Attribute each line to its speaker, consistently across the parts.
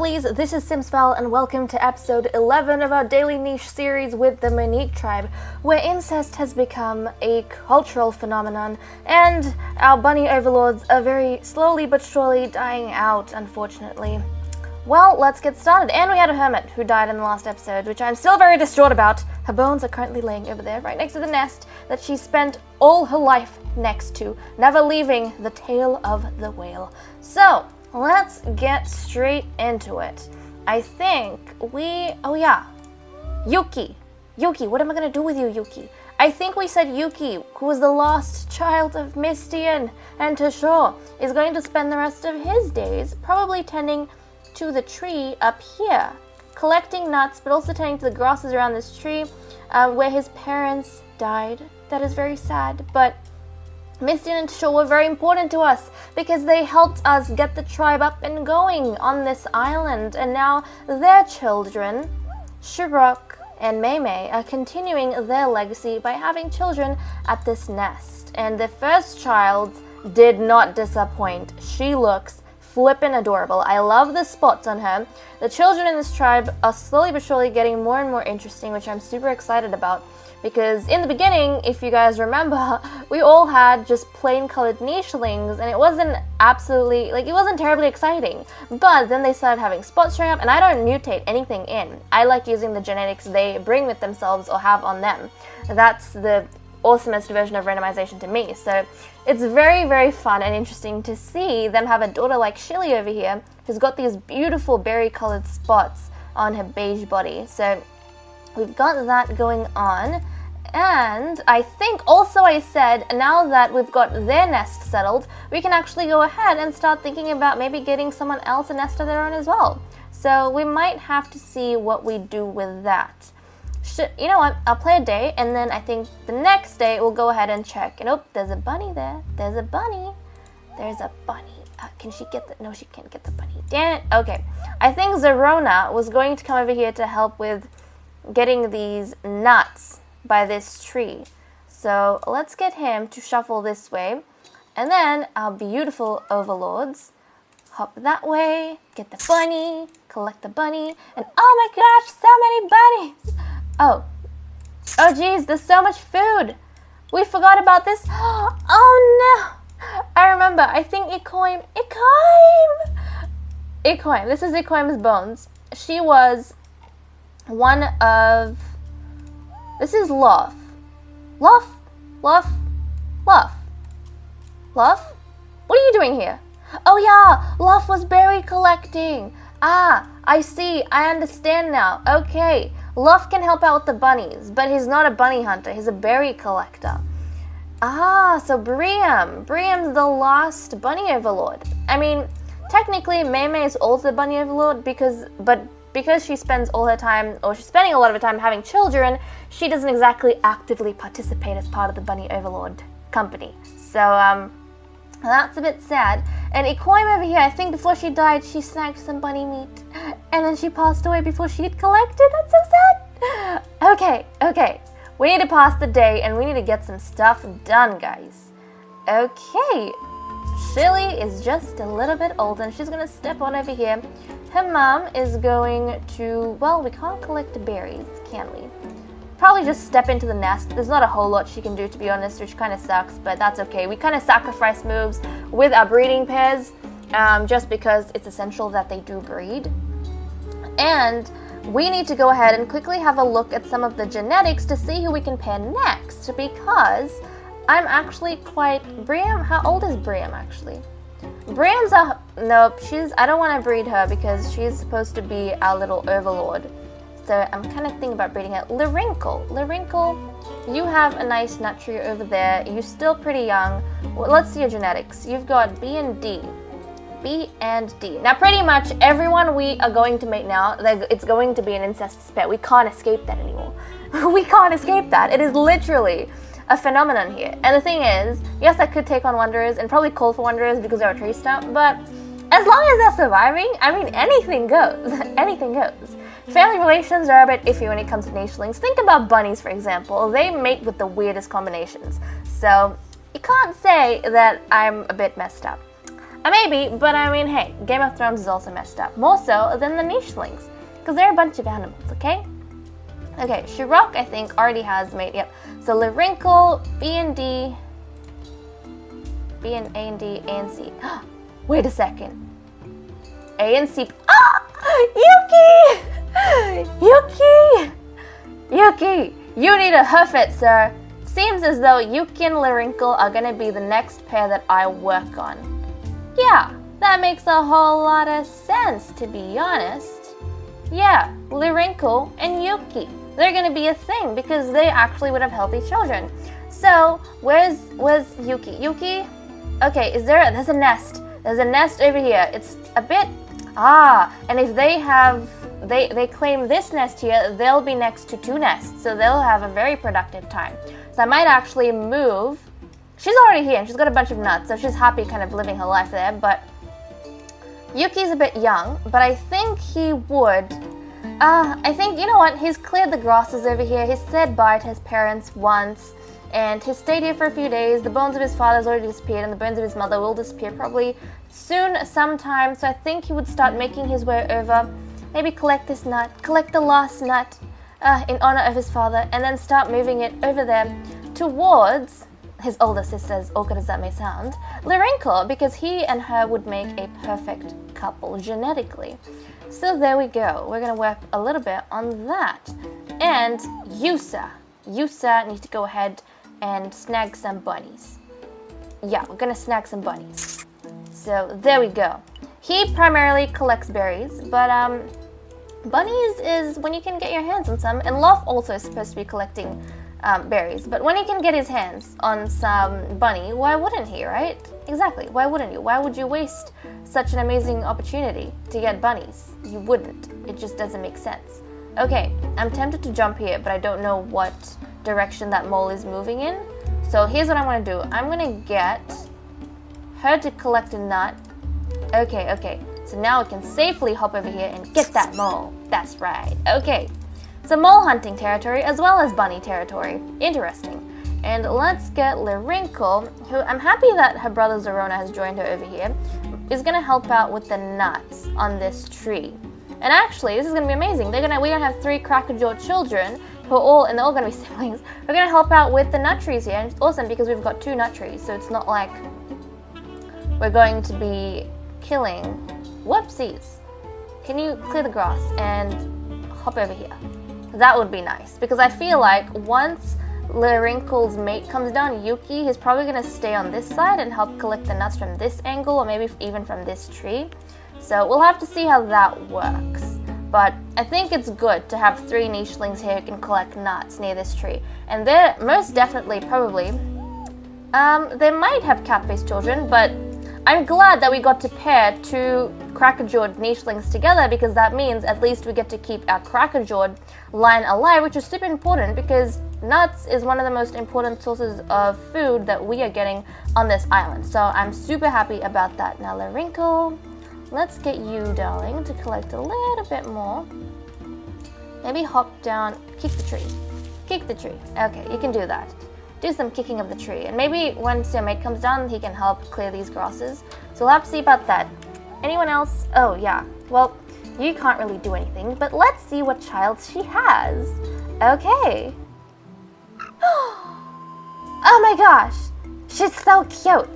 Speaker 1: lovelies, this is Simspell and welcome to episode 11 of our daily niche series with the Moneek Tribe, where incest has become a cultural phenomenon and our bunny overlords are very slowly but surely dying out, unfortunately. Well, let's get started. And we had a hermit who died in the last episode, which I'm still very distraught about. Her bones are currently laying over there, right next to the nest that she spent all her life next to, never leaving the tail of the whale. So, let's get straight into it. I think Yuki, what am I gonna do with you, Yuki? I think we said Yuki, who was the lost child of Mistian and Tashore, is going to spend the rest of his days probably tending to the tree up here, collecting nuts, but also tending to the grasses around this tree, where his parents died. That is very sad, but Mistian and Tashore were very important to us because they helped us get the tribe up and going on this island, and now their children, Shirok and Mei, are continuing their legacy by having children at this nest. And the first child did not disappoint. She looks flippin' adorable. I love the spots on her. The children in this tribe are slowly but surely getting more and more interesting, which I'm super excited about. Because in the beginning, if you guys remember, we all had just plain colored nichelings, and it wasn't it wasn't terribly exciting. But then they started having spots showing up, and I don't mutate anything in. I like using the genetics they bring with themselves or have on them. That's the awesomest version of randomization to me. So it's very, very fun and interesting to see them have a daughter like Shilly over here, who's got these beautiful berry colored spots on her beige body. So we've got that going on. And I think also I said, now that we've got their nest settled, we can actually go ahead and start thinking about maybe getting someone else a nest of their own as well. So we might have to see what we do with that. You know what, I'll play a day, and then I think the next day we'll go ahead and check. And oh, there's a bunny there. There's a bunny. Can she get the... No, she can't get the bunny. Damn it. Okay. I think Zerona was going to come over here to help with getting these nuts by this tree. So let's get him to shuffle this way, and then our beautiful overlords hop that way, get the bunny, collect the bunny, and oh my gosh, so many bunnies! Oh geez, there's so much food. We forgot about this. Oh no! I remember, I think Ikoim, this is Ikoim's bones. She was one of... This is Luff. Luff? What are you doing here? Oh yeah, Luff was berry collecting. Ah, I see, I understand now. Okay, Luff can help out with the bunnies, but he's not a bunny hunter, he's a berry collector. Ah, so Briam's the last bunny overlord. I mean, technically Mei is also the bunny overlord because she spends all her time, or she's spending a lot of her time having children, she doesn't exactly actively participate as part of the bunny overlord company. So, that's a bit sad. And Ikoim over here, I think before she died, she snagged some bunny meat. And then she passed away before she had collected. That's so sad. Okay. We need to pass the day, and we need to get some stuff done, guys. Okay. Shilly is just a little bit old, and she's gonna step on over here. Her mom is going to... Well, we can't collect the berries, can we? Probably just step into the nest. There's not a whole lot she can do, to be honest, which kind of sucks, but that's okay. We kind of sacrifice moves with our breeding pairs, just because it's essential that they do breed. And we need to go ahead and quickly have a look at some of the genetics to see who we can pair next, because I'm actually Briam, how old is Briam, actually? Briam's nope, I don't want to breed her because she's supposed to be our little overlord. So I'm kind of thinking about breeding her. Larinkle, you have a nice nut tree over there. You're still pretty young. Well, let's see your genetics. You've got B and D. Now pretty much everyone we are going to mate now, it's going to be an incest pet. We can't escape that anymore. We can't escape that. It is literally a phenomenon here. And the thing is, yes, I could take on wanderers and probably call for wanderers because they're a tree stump, but as long as they're surviving, I mean, anything goes. Anything goes. Family relations are a bit iffy when it comes to nichelings. Think about bunnies, for example. They mate with the weirdest combinations. So you can't say that I'm a bit messed up. Maybe, but I mean, hey, Game of Thrones is also messed up. More so than the nichelings, because they're a bunch of animals, okay? Okay, Shirok, I think, already has mate, yep. So Lyrinkle, B and D, B and A and D, A and C. Wait a second. A and C. Ah! Yuki! Yuki! Yuki, you need to hoof it, sir. Seems as though Yuki and Lyrinkle are gonna be the next pair that I work on. Yeah, that makes a whole lot of sense, to be honest. Yeah, Lyrinkle and Yuki. They're gonna be a thing because they actually would have healthy children. So, where's Yuki? Yuki? Okay, there's a nest. There's a nest over here. It's a bit, and if they claim this nest here, they'll be next to 2 nests, so they'll have a very productive time. So I might actually move. She's already here, and she's got a bunch of nuts, so she's happy kind of living her life there, but Yuki's a bit young, but I think he would. I think, you know what, he's cleared the grasses over here, he's said bye to his parents once, and he's stayed here for a few days. The bones of his father's already disappeared, and the bones of his mother will disappear probably soon sometime, so I think he would start making his way over, maybe collect this nut, collect the last nut in honor of his father, and then start moving it over there towards his older sister, as awkward as that may sound, Lyrinkle, because he and her would make a perfect couple genetically. So there we go. We're going to work a little bit on that. And Yusa needs to go ahead and snag some bunnies. Yeah, we're going to snag some bunnies. So there we go. He primarily collects berries, but bunnies is when you can get your hands on some. And Loth also is supposed to be collecting berries, but when he can get his hands on some bunny, why wouldn't he, right? Exactly, why wouldn't you? Why would you waste such an amazing opportunity to get bunnies? You wouldn't. It just doesn't make sense. Okay, I'm tempted to jump here, but I don't know what direction that mole is moving in. So here's what I'm going to do. I'm going to get her to collect a nut. Okay. So now we can safely hop over here and get that mole. That's right. Okay. So mole hunting territory as well as bunny territory. Interesting. And let's get Lyrinkle, who I'm happy that her brother Zorona has joined her over here, is going to help out with the nuts on this tree. And actually, this is going to be amazing. We're going to have 3 cracker-jawed children who are all going to be siblings. We're going to help out with the nut trees here. And it's awesome because we've got 2 nut trees. So it's not like we're going to be killing. Whoopsies. Can you clear the grass and hop over here? That would be nice, because I feel like once Lyrinkle's mate comes down, Yuki, he's probably going to stay on this side and help collect the nuts from this angle, or maybe even from this tree. So we'll have to see how that works. But I think it's good to have 3 nichelings here who can collect nuts near this tree. And they're most definitely, probably, they might have cat-faced children, but I'm glad that we got to pair 2 cracker-jawed nichelings together, because that means at least we get to keep our cracker-jawed line alive, which is super important because nuts is one of the most important sources of food that we are getting on this island. So I'm super happy about that. Now, Lyrinkle, let's get you, darling, to collect a little bit more. Maybe hop down, kick the tree. Kick the tree. Okay, you can do that. Do some kicking of the tree, and maybe once your mate comes down, he can help clear these grasses. So we'll have to see about that. Anyone else? Oh yeah, well, you can't really do anything, but let's see what child she has. Okay. Oh my gosh, she's so cute.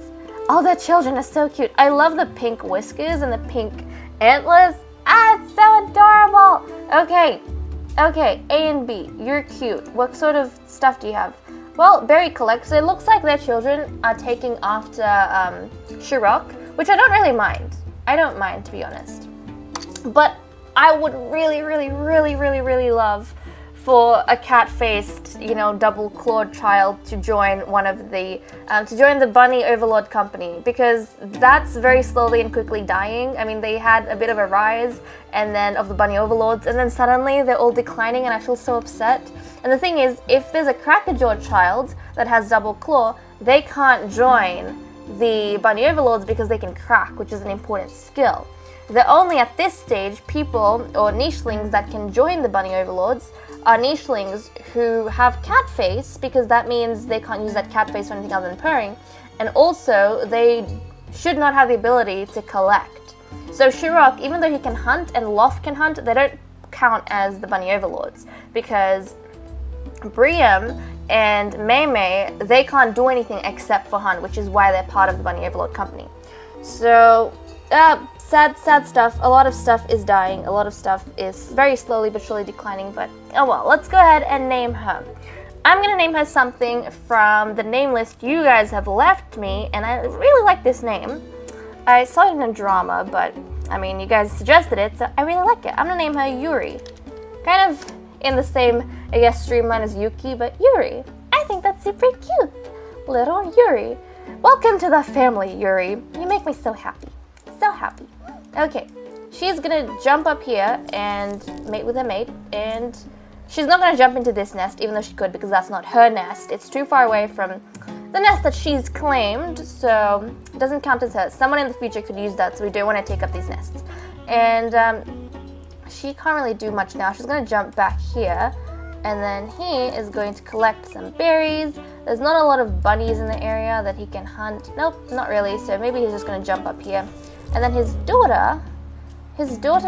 Speaker 1: All the children are so cute. I love the pink whiskers and the pink antlers. It's so adorable. Okay, A and B, you're cute. What sort of stuff do you have? Well, berry collectors, it looks like their children are taking after Shirok, which I don't really mind. I don't mind, to be honest. But I would really love for a cat-faced, double-clawed child to join one of the, to join the Bunny Overlord company, because that's very slowly and quickly dying. I mean, they had a bit of a rise, and then of the Bunny Overlords, and then suddenly they're all declining, and I feel so upset. And the thing is, if there's a cracker-jawed child that has double claw, they can't join the Bunny Overlords because they can crack, which is an important skill. The only at this stage people or nichelings that can join the Bunny Overlords are nichelings who have cat face, because that means they can't use that cat face for anything other than purring, and also they should not have the ability to collect. So Shirok, even though he can hunt and Loft can hunt, they don't count as the bunny overlords, because Briam and Mei, they can't do anything except for hunt, which is why they're part of the bunny overlord company. So, sad stuff. A lot of stuff is dying. A lot of stuff is very slowly but surely declining, but oh well. Let's go ahead and name her. I'm gonna name her something from the name list you guys have left me, and I really like this name. I saw it in a drama, but I mean, you guys suggested it, so I really like it. I'm gonna name her Yuri. Kind of in the same, I guess, streamline as Yuki, but Yuri. I think that's super cute. Little Yuri. Welcome to the family, Yuri. You make me so happy. So happy. Okay, she's gonna jump up here and mate with her mate, and she's not gonna jump into this nest, even though she could, because that's not her nest. It's too far away from the nest that she's claimed, so it doesn't count as hers. Someone in the future could use that, so we don't want to take up these nests. And she can't really do much now. She's going to jump back here, and then he is going to collect some berries. There's not a lot of bunnies in the area that he can hunt. Nope, not really, so maybe he's just going to jump up here. And then his daughter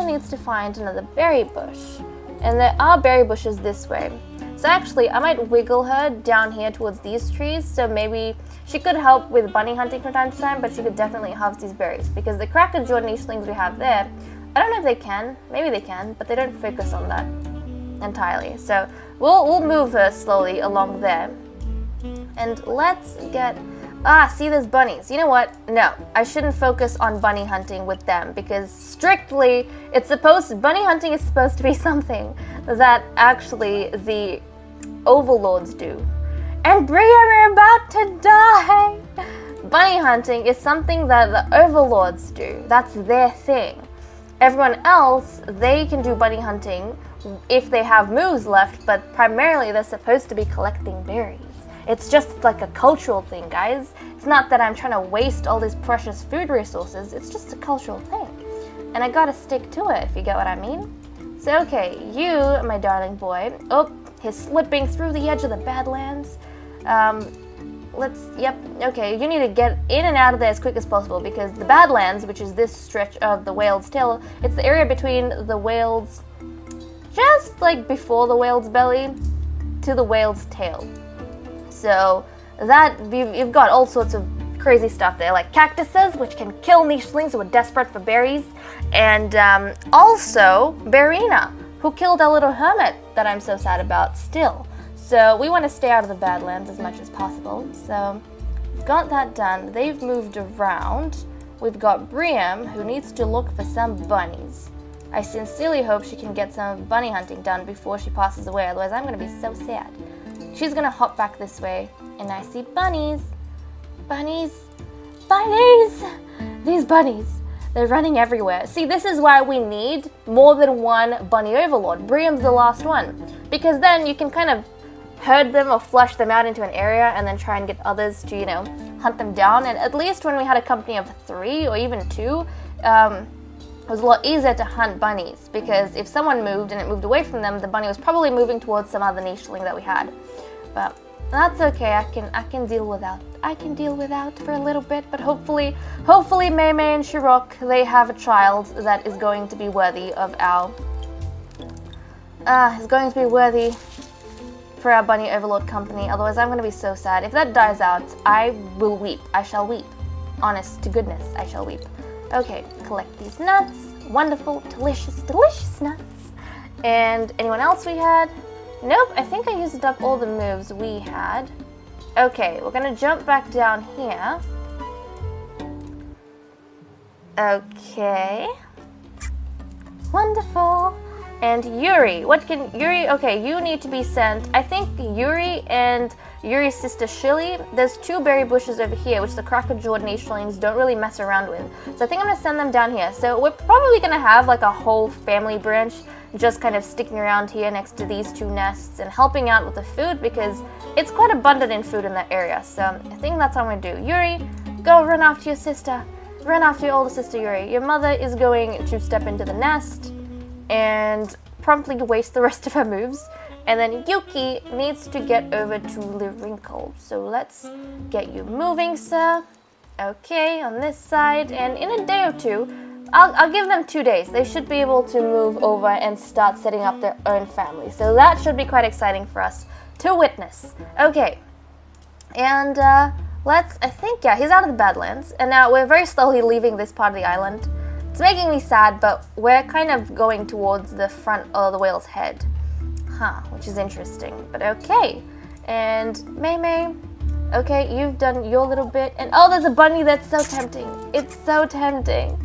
Speaker 1: needs to find another berry bush. And there are berry bushes this way. So actually, I might wiggle her down here towards these trees, so maybe she could help with bunny hunting from time to time, but she could definitely harvest these berries, because the cracker jaw nichelings we have there, I don't know if they can, maybe they can, but they don't focus on that entirely. So we'll move her slowly along there. And let's get, see, there's bunnies. You know what? No, I shouldn't focus on bunny hunting with them, because strictly, bunny hunting is supposed to be something that actually the overlords do. And Briam are about to die! Bunny hunting is something that the overlords do. That's their thing. Everyone else, they can do bunny hunting if they have moves left, but primarily they're supposed to be collecting berries. It's just like a cultural thing, guys. It's not that I'm trying to waste all these precious food resources, it's just a cultural thing. And I gotta stick to it, if you get what I mean. So, okay, you, my darling boy. Oh, he's slipping through the edge of the Badlands. Okay, you need to get in and out of there as quick as possible, because the Badlands, which is this stretch of the whale's tail, it's the area between the whale's, just like before the whale's belly, to the whale's tail. So that, you've got all sorts of crazy stuff there, like cactuses, which can kill nichelings who are desperate for berries, and also Barina, who killed our little hermit that I'm so sad about still. So we want to stay out of the Badlands as much as possible. So we've got that done. They've moved around. We've got Briam, who needs to look for some bunnies. I sincerely hope she can get some bunny hunting done before she passes away, otherwise I'm going to be so sad. She's going to hop back this way, and I see bunnies. Bunnies. Bunnies! These bunnies. They're running everywhere. See, this is why we need more than one bunny overlord. Briam's the last one. Because then you can kind of herd them or flush them out into an area and then try and get others to, hunt them down. And at least when we had a company of 3 or even 2, it was a lot easier to hunt bunnies, because if someone moved and it moved away from them, the bunny was probably moving towards some other nicheling that we had. But that's okay. I can deal without. I can deal without for a little bit, but hopefully Mei and Shirok, they have a child that is going to be worthy of our for our bunny overlord company. Otherwise, I'm going to be so sad. If that dies out, I will weep. I shall weep. Honest to goodness, I shall weep. Okay, collect these nuts. Wonderful, delicious, delicious nuts. And anyone else we had? Nope, I think I used up all the moves we had. Okay, we're going to jump back down here. Okay. Wonderful. And Yuri, okay, you need to be sent. I think Yuri and Yuri's sister Shilly, there's 2 berry bushes over here, which the cracker-jawed nichelings don't really mess around with. So I think I'm going to send them down here. So we're probably going to have like a whole family branch just kind of sticking around here next to these 2 nests and helping out with the food, because it's quite abundant in food in that area. So I think that's what I'm going to do. Yuri, go run after your sister. Run after your older sister, Yuri. Your mother is going to step into the nest and promptly waste the rest of her moves. And then Yuki needs to get over to the wrinkle. So let's get you moving, sir. Okay, on this side, and in a day or two, I'll give them 2 days. They should be able to move over and start setting up their own family. So that should be quite exciting for us to witness. Okay, and I think, yeah, he's out of the Badlands, and now we're very slowly leaving this part of the island. It's making me sad, but we're kind of going towards the front of the whale's head. Which is interesting, but okay. And May, okay, you've done your little bit, and oh, there's a bunny that's so tempting. It's so tempting.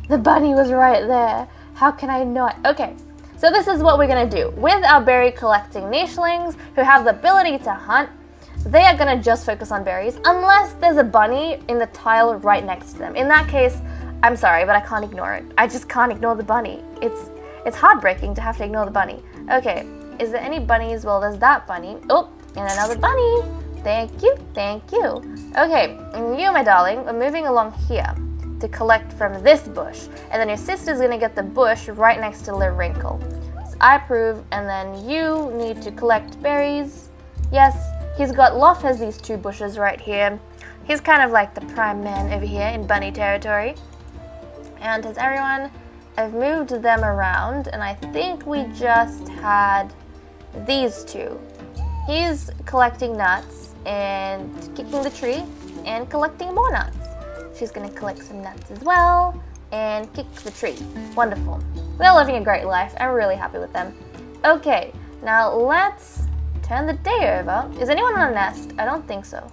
Speaker 1: The bunny was right there. How can I not? Okay, so this is what we're gonna do. With our berry collecting nichelings who have the ability to hunt, they are gonna just focus on berries, unless there's a bunny in the tile right next to them. In that case, I'm sorry, but I can't ignore it. I just can't ignore the bunny. It's heartbreaking to have to ignore the bunny. Okay, is there any bunnies? Well, there's that bunny. Oh, and another bunny. Thank you, thank you. Okay, and you, my darling, are moving along here to collect from this bush. And then your sister's gonna get the bush right next to Wrinkle. So I approve, and then you need to collect berries. Yes, Lof has these 2 bushes right here. He's kind of like the prime man over here in bunny territory. And has everyone, I've moved them around, and I think we just had these 2. He's collecting nuts and kicking the tree and collecting more nuts. She's gonna collect some nuts as well and kick the tree. Wonderful. They're living a great life. I'm really happy with them. Okay, now let's turn the day over. Is anyone on a nest? I don't think so.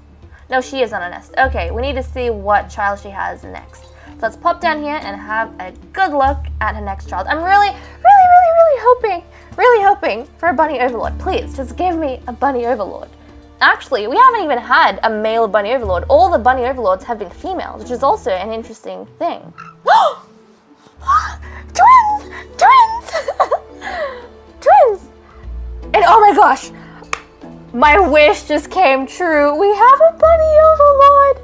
Speaker 1: No, she is on a nest. Okay, we need to see what child she has next. So let's pop down here and have a good look at her next child. I'm really hoping for a bunny overlord. Please, just give me a bunny overlord. Actually, we haven't even had a male bunny overlord. All the bunny overlords have been females, which is also an interesting thing. Twins! Twins! And oh my gosh, my wish just came true. We have a bunny overlord.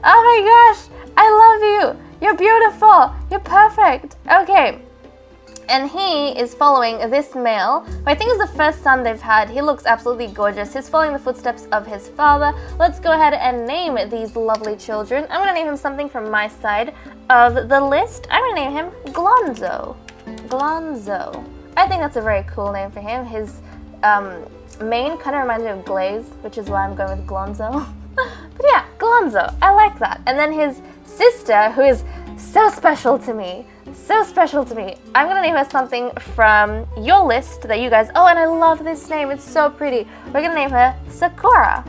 Speaker 1: Oh my gosh, I love you. You're beautiful. You're perfect. Okay. And he is following this male, who I think is the first son they've had. He looks absolutely gorgeous. He's following the footsteps of his father. Let's go ahead and name these lovely children. I'm going to name him something from my side of the list. I'm going to name him Glonzo. Glonzo. I think that's a very cool name for him. His mane kind of reminds me of Glaze, which is why I'm going with Glonzo. But yeah, Glonzo. I like that. And then his sister, who is so special to me. So special to me. I'm gonna name her something from your list that you guys. Oh, and I love this name. It's so pretty. We're gonna name her Sakura.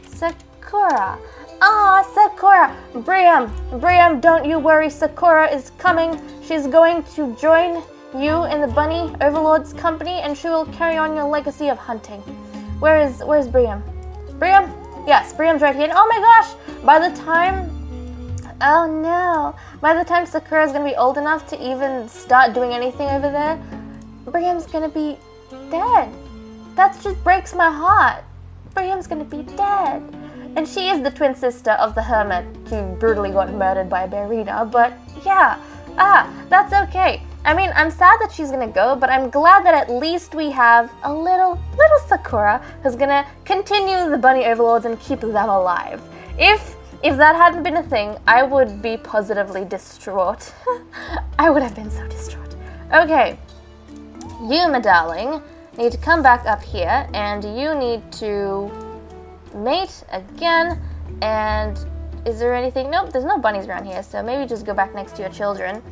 Speaker 1: Sakura. Ah, Sakura. Briam, don't you worry. Sakura is coming. She's going to join you in the Bunny Overlord's company, and she will carry on your legacy of hunting. Where's Briam? Briam? Yes, Briam's right here. And oh my gosh! By the time Sakura's gonna be old enough to even start doing anything over there, Briam's gonna be dead. That just breaks my heart. Briam's gonna be dead. And she is the twin sister of the hermit who brutally got murdered by Berina, but yeah, that's okay. I mean, I'm sad that she's gonna go, but I'm glad that at least we have a little Sakura who's gonna continue the bunny overlords and keep them alive. If that hadn't been a thing, I would be positively distraught. I would have been so distraught. Okay, you, my darling, need to come back up here, and you need to mate again. And is there anything? Nope, there's no bunnies around here, so maybe just go back next to your children.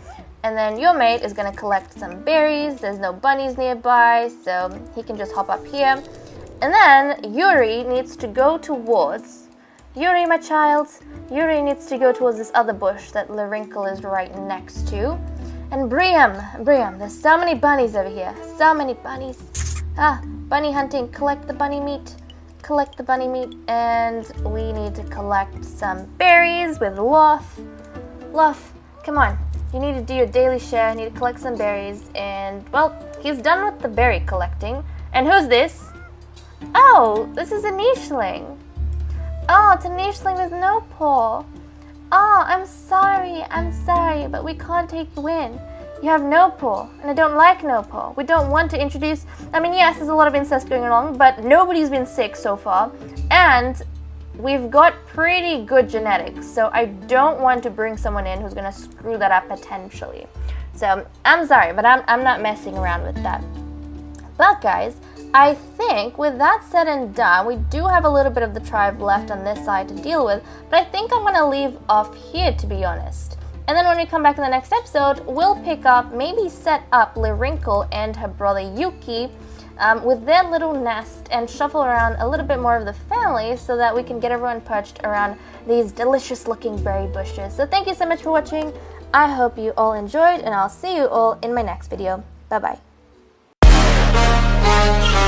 Speaker 1: And then your mate is going to collect some berries. There's no bunnies nearby, so he can just hop up here. And then Yuri needs to go towards... Yuri, my child, Yuri needs to go towards this other bush that Wrinkle is right next to. And Briam, there's so many bunnies over here. So many bunnies. Bunny hunting. Collect the bunny meat. And we need to collect some berries with Lof. Lof, come on. You need to do your daily share. You need to collect some berries. And, well, he's done with the berry collecting. And who's this? Oh, this is a nicheling. Oh, it's a nicheling with no paw. Oh, I'm sorry, but we can't take you in. You have no paw, and I don't like no paw. We don't want to introduce... I mean, yes, there's a lot of incest going along, but nobody's been sick so far. And we've got pretty good genetics, so I don't want to bring someone in who's gonna screw that up potentially. So I'm sorry, but I'm not messing around with that. But guys, I think with that said and done, we do have a little bit of the tribe left on this side to deal with, but I think I'm gonna leave off here, to be honest. And then when we come back in the next episode, we'll pick up, maybe set up Lyrinkle and her brother Yuki with their little nest and shuffle around a little bit more of the family so that we can get everyone perched around these delicious looking berry bushes. So thank you so much for watching. I hope you all enjoyed, and I'll see you all in my next video. Bye bye.